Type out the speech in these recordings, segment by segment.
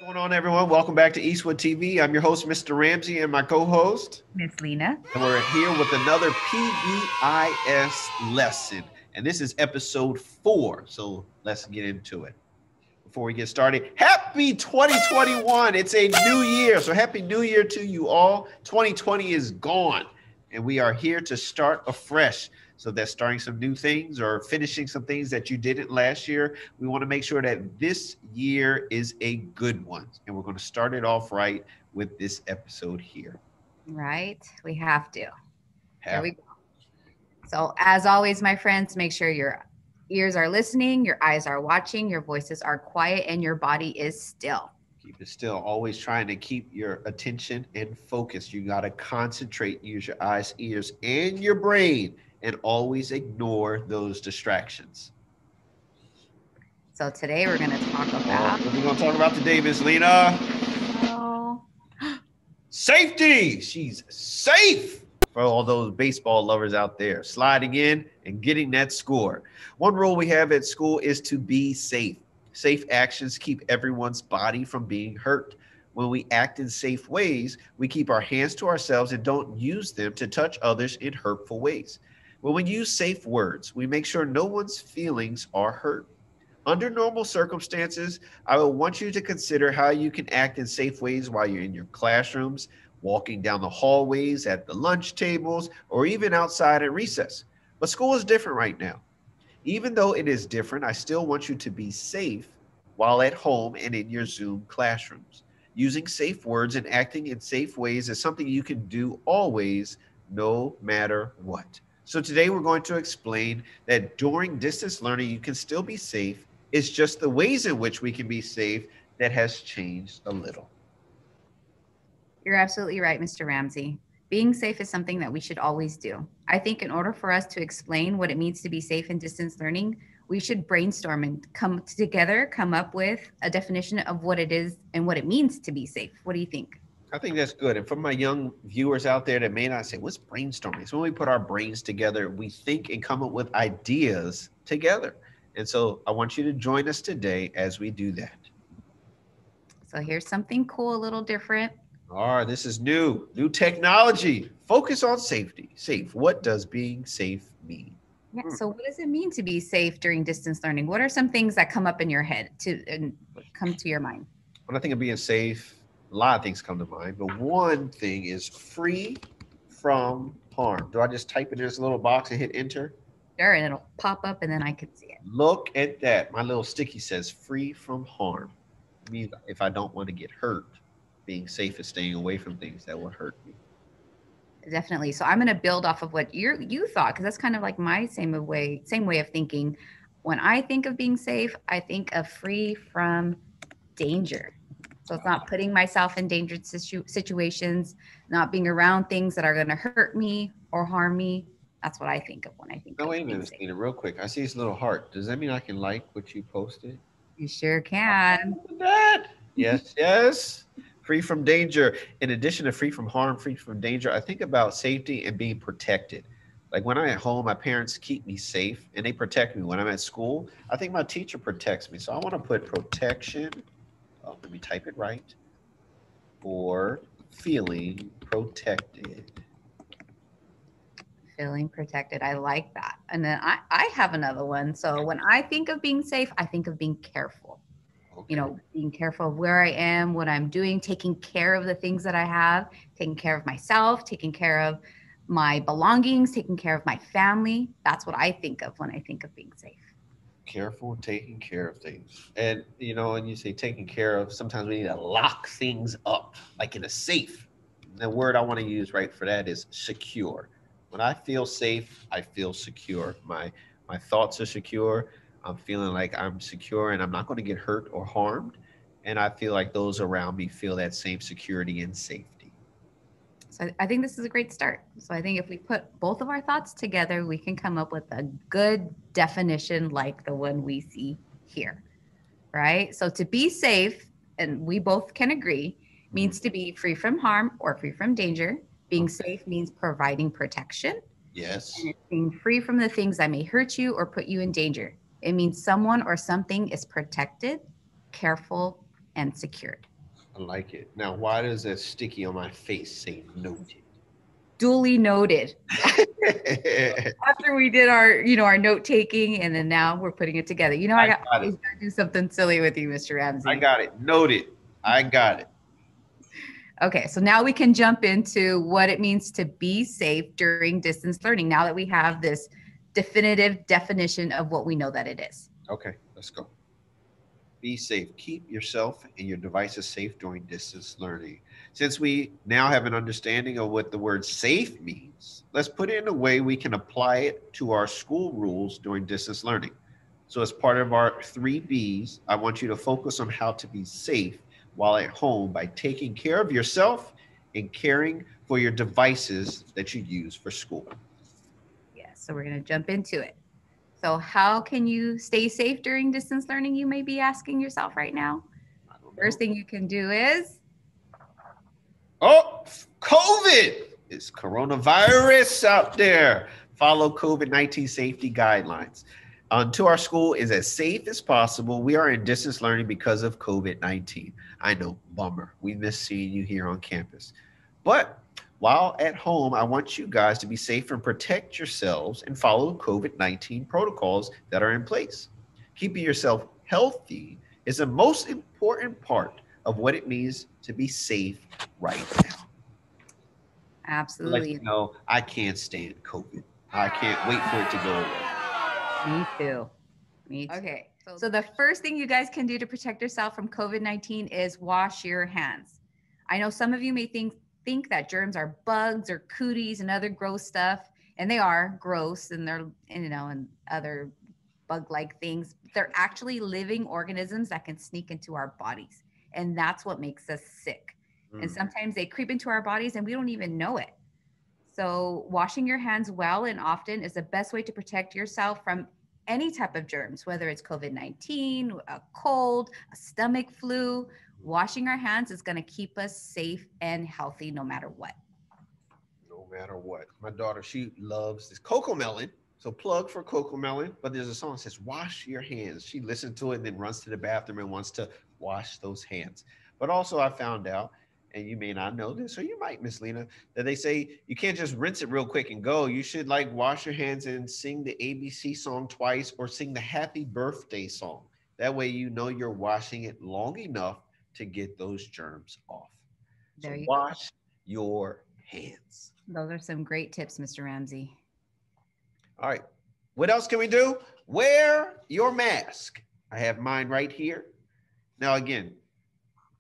What's going on, everyone? Welcome back to Eastwood TV. I'm your host, Mr. Ramsey, and my co-host. Miss Lena. And we're here with another PBIS lesson. And this is episode 4. So let's get into it. Before we get started, happy 2021. It's a new year. So happy new year to you all. 2020 is gone. And we are here to start afresh. So that's starting some new things or finishing some things that you didn't last year. We want to make sure that this year is a good one. And we're going to start it off right with this episode here. Right? We have to. There Have we go. So, as always, my friends, make sure your ears are listening, your eyes are watching, your voices are quiet, and your body is still. Keep it still. Always trying to keep your attention and focus. You got to concentrate, use your eyes, ears, and your brain, and always ignore those distractions. So, today we're going to talk about. What are we going to talk about today, Miss Lena? Oh, Safety. She's safe for all those baseball lovers out there, sliding in and getting that score. One rule we have at school is to be safe. Safe actions keep everyone's body from being hurt. When we act in safe ways, we keep our hands to ourselves and don't use them to touch others in hurtful ways. When we use safe words, we make sure no one's feelings are hurt. Under normal circumstances, I will want you to consider how you can act in safe ways while you're in your classrooms, walking down the hallways, at the lunch tables, or even outside at recess. But school is different right now. Even though it is different, I still want you to be safe while at home and in your Zoom classrooms. Using safe words and acting in safe ways is something you can do always, no matter what. So today we're going to explain that during distance learning, you can still be safe. It's just the ways in which we can be safe that has changed a little. you're absolutely right, Mr. Ramsey. Being safe is something that we should always do. I think in order for us to explain what it means to be safe in distance learning, we should brainstorm and come together, come up with a definition of what it is and what it means to be safe. What do you think? I think that's good. And for my young viewers out there that may not say, what's brainstorming? So when we put our brains together, we think and come up with ideas together. And so I want you to join us today as we do that. So here's something cool, a little different. All right, this is new technology. Focus on safety. Safe. What does being safe mean? Yeah. So what does it mean to be safe during distance learning? What are some things that come up in your head and come to your mind? When I think of being safe, a lot of things come to mind, but one thing is free from harm. Do I just type it in this little box and hit enter? Sure, and it'll pop up and then I can see it. Look at that. My little sticky says free from harm. It means if I don't want to get hurt, being safe is staying away from things that will hurt me. Definitely. So I'm going to build off of what you thought, because that's kind of like my same way of thinking. When I think of being safe, I think of free from danger. So it's not putting myself in dangerous situations, not being around things that are going to hurt me or harm me. That's what I think of when I think No, of wait a being minute, safe. Stina, real quick. I see this little heart. Does that mean I can like what you posted? You sure can. Look at that. Yes, yes. Free from danger. In addition to free from harm, free from danger, I think about safety and being protected. Like when I'm at home, my parents keep me safe and they protect me. When I'm at school, I think my teacher protects me. So I want to put protection. Oh, let me type it right. Or feeling protected. Feeling protected. I like that. And then I have another one. So when I think of being safe, I think of being careful. Okay. Being careful of where I am, what I'm doing, taking care of the things that I have, taking care of myself, taking care of my belongings, taking care of my family. That's what I think of when I think of being safe. Careful taking care of things. And and you say taking care of, sometimes we need to lock things up, like in a safe. The word I want to use right for that is secure. When I feel safe, I feel secure. My thoughts are secure. I'm feeling like I'm secure and I'm not going to get hurt or harmed. And I feel like those around me feel that same security and safety. So I think this is a great start. So I think if we put both of our thoughts together, we can come up with a good definition like the one we see here, right? So to be safe, and we both can agree, means to be free from harm or free from danger. Being Okay. safe means providing protection. Yes. And it's being free from the things that may hurt you or put you in danger. It means someone or something is protected, careful, and secured. I like it. Now, why does that sticky on my face say noted? Duly noted. After we did our, our note taking, and then now we're putting it together. I I got it. always gotta do something silly with you, Mr. I Ramsey. got it. Noted. I got it. Okay, so now we can jump into what it means to be safe during distance learning. Now that we have this definitive definition of what we know that it is. Okay, let's go. Be safe. Keep yourself and your devices safe during distance learning. Since we now have an understanding of what the word safe means, let's put it in a way we can apply it to our school rules during distance learning. So, as part of our 3Bs, I want you to focus on how to be safe while at home by taking care of yourself and caring for your devices that you use for school. Yes, so we're going to jump into it. So, how can you stay safe during distance learning? You may be asking yourself right now. I don't First know. thing you can do is Oh, COVID. It's coronavirus out there. Follow COVID-19 safety guidelines. Until our school is as safe as possible, we are in distance learning because of COVID-19. I know, bummer. We miss seeing you here on campus. But while at home, I want you guys to be safe and protect yourselves and follow COVID-19 protocols that are in place. Keeping yourself healthy is the most important part of what it means to be safe right now. Let you absolutely. know, I can't stand COVID. I can't wait for it to go away. Me too. Me too. Okay. So the first thing you guys can do to protect yourself from COVID-19 is wash your hands. I know some of you may think that germs are bugs or cooties and other gross stuff, and they are gross and they're and other bug-like things. They're actually living organisms that can sneak into our bodies, and that's what makes us sick. And Mm. sometimes they creep into our bodies and we don't even know it. So, washing your hands well and often is the best way to protect yourself from any type of germs, whether it's COVID-19, a cold, a stomach flu. Washing our hands is going to keep us safe and healthy no matter what. No matter what. My daughter, she loves this Coco Melon. So plug for Coco Melon. But there's a song that says, wash your hands. She listens to it and then runs to the bathroom and wants to wash those hands. But also I found out, and you may not know this, or you might, Miss Lena, that they say you can't just rinse it real quick and go. You should like wash your hands and sing the ABC song twice or sing the happy birthday song. That way you know you're washing it long enough to get those germs off. There So you go. wash your hands. Those are some great tips, Mr. Ramsey. All right. What else can we do? Wear your mask. I have mine right here. Now, again,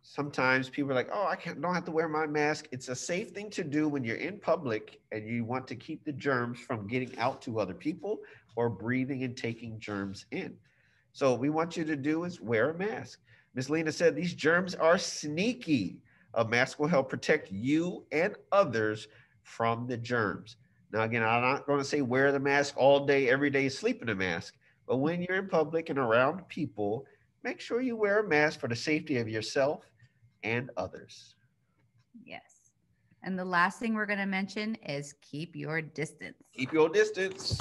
sometimes people are like, oh, don't have to wear my mask. It's a safe thing to do when you're in public and you want to keep the germs from getting out to other people or breathing and taking germs in. So we want you to do is wear a mask. Miss Lena said these germs are sneaky. A mask will help protect you and others from the germs. Now, again, I'm not going to say wear the mask all day, every day, sleep in a mask. But when you're in public and around people, make sure you wear a mask for the safety of yourself and others. Yes. And the last thing we're going to mention is keep your distance. Keep your distance.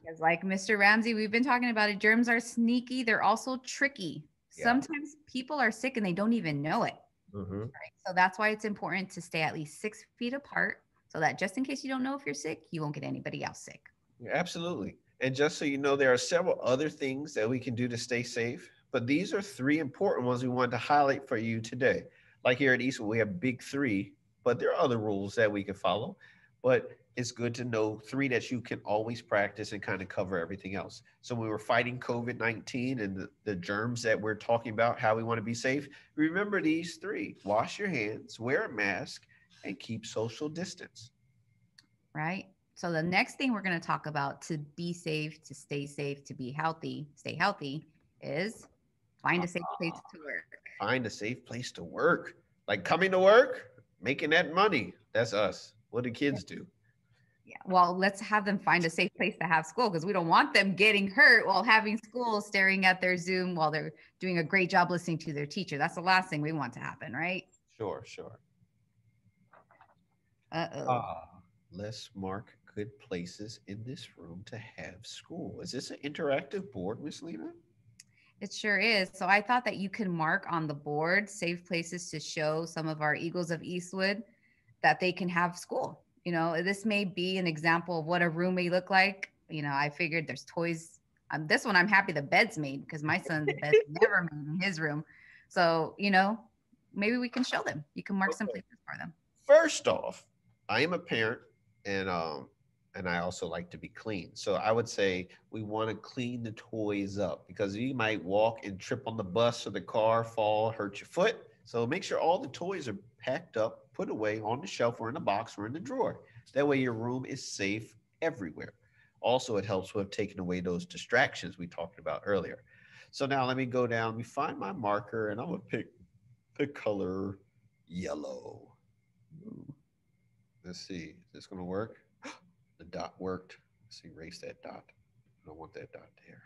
Because, like Mr. Ramsey, we've been talking about it. Germs are sneaky. They're also tricky. Yeah. Sometimes people are sick and they don't even know it. Mm-hmm. Right? So that's why it's important to stay at least 6 feet apart so that just in case you don't know if you're sick, you won't get anybody else sick. Yeah, absolutely. And just so you know, there are several other things that we can do to stay safe, but these are three important ones we wanted to highlight for you today. Like here at Eastwood, we have big three, but there are other rules that we can follow. But it's good to know three that you can always practice and kind of cover everything else. So when we're fighting COVID-19 and the germs that we're talking about, how we want to be safe, remember these three: wash your hands, wear a mask, and keep social distance. Right? So the next thing we're going to talk about to be safe, to be healthy, stay healthy is find a safe place to work. Find a safe place to work. Like coming to work, making that money. That's us. What do kids do? Yeah. Well, let's have them find a safe place to have school because we don't want them getting hurt while having school, staring at their Zoom while they're doing a great job listening to their teacher. That's the last thing we want to happen, right? Sure, sure. Uh-oh. Let's mark good places in this room to have school. Is this an interactive board, Miss Lena? It sure is. So I thought that you could mark on the board safe places to show some of our Eagles of Eastwood that they can have school. This may be an example of what a room may look like. I figured there's toys. This one, I'm happy the bed's made because my son's bed's never made in his room. So, maybe we can show them. You can mark some Okay. places for them. First off, I am a parent, and I also like to be clean. So I would say we want to clean the toys up because you might walk and trip on the bus or the car, fall, hurt your foot. So make sure all the toys are packed up, put away on the shelf or in the box or in the drawer. That way your room is safe everywhere. Also, it helps with taking away those distractions we talked about earlier. So now let me go down, let me find my marker, and I'm gonna pick the color yellow. Ooh. Let's see, is this gonna work? The dot worked. Let's erase that dot. I don't want that dot there.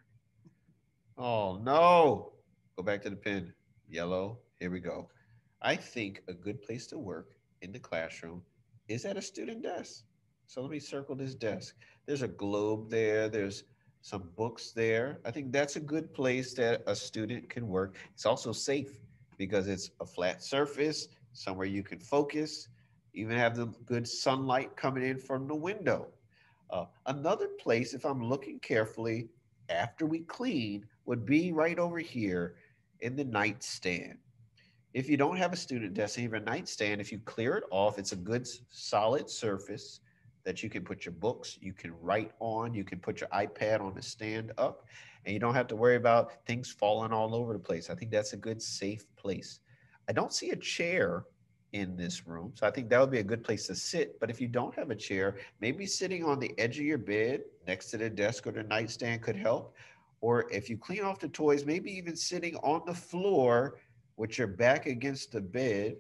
Oh no! Go back to the pen. Yellow. Here we go. I think a good place to work in the classroom is at a student desk. So let me circle this desk. There's a globe there. There's some books there. I think that's a good place that a student can work. It's also safe because it's a flat surface, somewhere you can focus, even have the good sunlight coming in from the window. Another place, if I'm looking carefully after we clean, would be right over here in the nightstand. If you don't have a student desk and you have a nightstand, if you clear it off, it's a good solid surface that you can put your books, you can write on, you can put your iPad on the stand up, and you don't have to worry about things falling all over the place. I think that's a good, safe place. I don't see a chair in this room, so I think that would be a good place to sit. But if you don't have a chair, maybe sitting on the edge of your bed next to the desk or the nightstand could help. Or if you clean off the toys, maybe even sitting on the floor with your back against the bed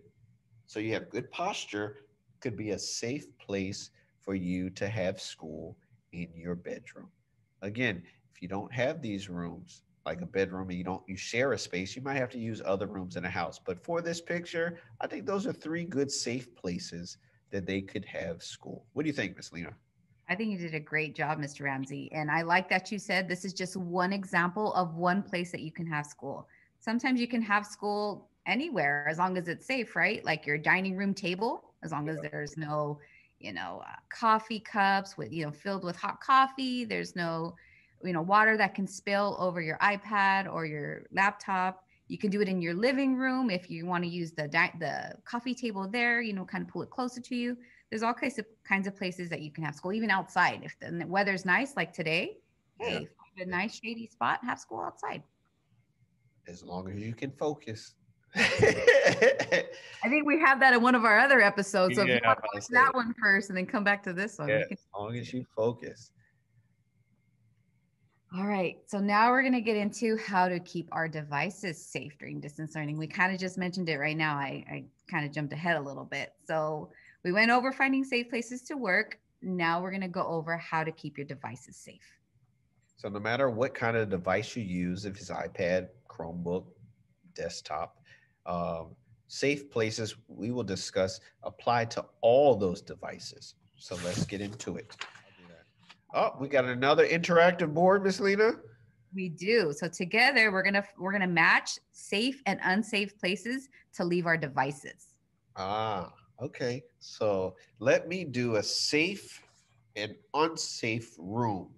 so you have good posture could be a safe place for you to have school in your bedroom. Again, if you don't have these rooms like a bedroom and you share a space, you might have to use other rooms in a house. But for this picture, I think those are three good safe places that they could have school. What do you think, Miss Lena? I think you did a great job, Mr. Ramsey. And I like that you said this is just one example of one place that you can have school. Sometimes you can have school anywhere as long as it's safe, right? Like your dining room table, as long as there's no, coffee cups with, filled with hot coffee. There's no, water that can spill over your iPad or your laptop. You can do it in your living room if you want to use the coffee table there, kind of pull it closer to you. There's all kinds of places that you can have school, even outside. If the weather's nice, like today, Yeah, hey, find a nice shady spot, have school outside. as long as you can focus. I think we have that in one of our other episodes. So if Yeah, you I'm want to about to watch say, that one first and then come back to this one, yeah, we as can. long as you focus. All right. So now we're going to get into how to keep our devices safe during distance learning. We kind of just mentioned it right now. I kind of jumped ahead a little bit. So we went over finding safe places to work. Now we're going to go over how to keep your devices safe. So no matter what kind of device you use, if it's iPad, Chromebook, desktop, um, safe places we will discuss apply to all those devices. So let's get into it. Oh, we got another interactive board, Miss Lena. We do. So together we're gonna match safe and unsafe places to leave our devices. Ah, okay. So let me do a safe and unsafe room.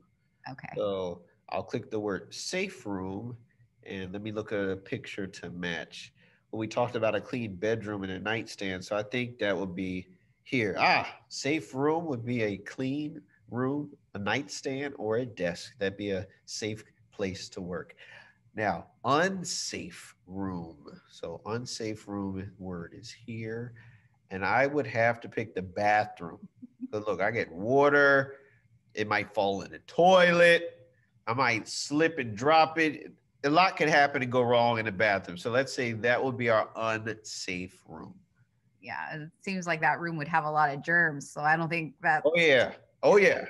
Okay. So I'll click the word safe room and let me look at a picture to match. Well, we talked about a clean bedroom and a nightstand. So I think that would be here. Ah, safe room would be a clean room, a nightstand, or a desk. That'd be a safe place to work. Now, unsafe room. So unsafe room word is here. And I would have to pick the bathroom. But look, I get water. It might fall in the toilet. I might slip and drop it. A lot can happen and go wrong in the bathroom. So let's say that would be our unsafe room. Yeah, it seems like that room would have a lot of germs, so I don't think that. Oh, yeah. Oh, yeah.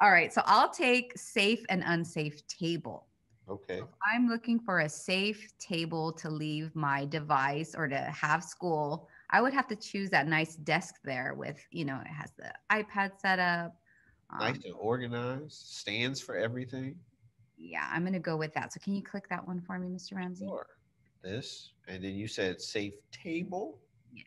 All right, so I'll take safe and unsafe table. Okay. If I'm looking for a safe table to leave my device or to have school, I would have to choose that nice desk there with, it has the iPad set up. Nice Um, and organized. Stands for everything. Yeah, I'm going to go with that. So can you click that one for me, Mr. Ramsey? Sure. This, and then you said safe table. Yes.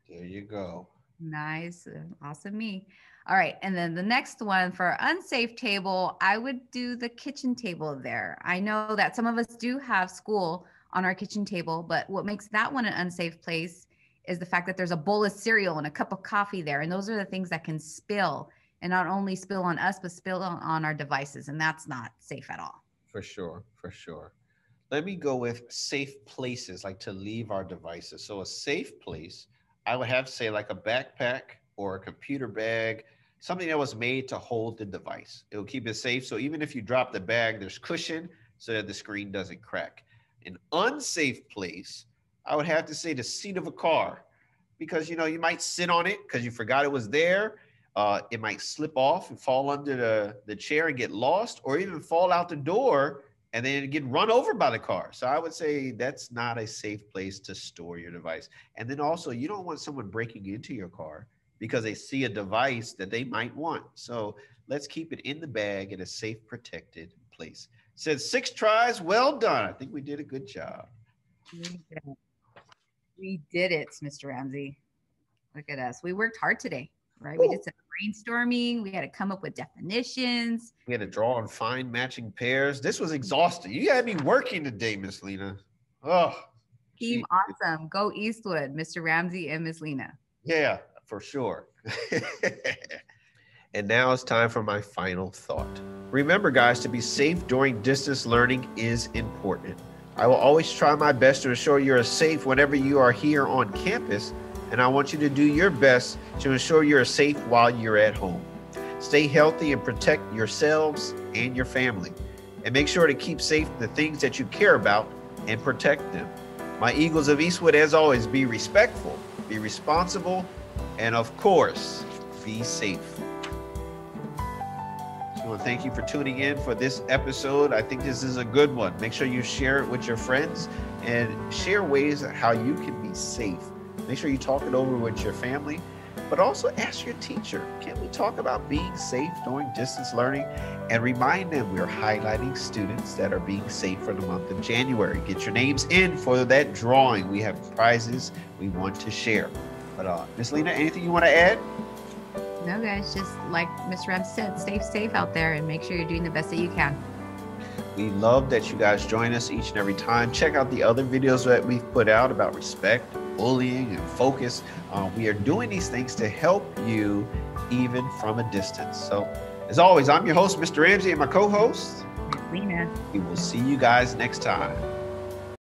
There you go. Nice. Awesome me. All right. And then the next one for unsafe table, I would do the kitchen table there. I know that some of us do have school on our kitchen table, but what makes that one an unsafe place is the fact that there's a bowl of cereal and a cup of coffee there. And those are the things that can spill, and not only spill on us, but spill on our devices. And that's not safe at all. For sure. For sure. Let me go with safe places, like to leave our devices. So a safe place, I would have to say like a backpack or a computer bag, something that was made to hold the device. It'll keep it safe. So even if you drop the bag, there's cushion so that the screen doesn't crack. An unsafe place, I would have to say the seat of a car, because you might sit on it because you forgot it was there. It might slip off and fall under the chair and get lost, or even fall out the door and then get run over by the car. So I would say that's not a safe place to store your device. And then also, you don't want someone breaking into your car because they see a device that they might want. So let's keep it in the bag in a safe, protected place. Said 6 tries, well done. I think we did a good job. We did it, Mr. Ramsey. Look at us. We worked hard today, right? We did some brainstorming. We had to come up with definitions. We had to draw and find matching pairs. This was exhausting. You had me working today, Miss Lena. Oh, Team awesome. Go Eastwood, Mr. Ramsey and Miss Lena. Yeah, for sure. And now it's time for my final thought. Remember, guys, to be safe during distance learning is important. I will always try my best to ensure you're safe whenever you are here on campus, and I want you to do your best to ensure you're safe while you're at home. Stay healthy and protect yourselves and your family. And make sure to keep safe the things that you care about and protect them. My Eagles of Eastwood, as always, be respectful, be responsible, and of course, be safe. So I want to thank you for tuning in for this episode. I think this is a good one. Make sure you share it with your friends and share ways how you can be safe. Make sure you talk it over with your family, but also ask your teacher, can we talk about being safe during distance learning? And remind them we're highlighting students that are being safe for the month of January. Get your names in for that drawing. We have prizes we want to share. But Miss Lena, anything you want to add? No, guys, just like Mr. Ramsey said, stay safe out there and make sure you're doing the best that you can. We love that you guys join us each and every time. Check out the other videos that we've put out about respect, bullying, and focus. We are doing these things to help you even from a distance. So as always, I'm your host, Mr. Ramsey, and my co-host, Lena. We will see you guys next time.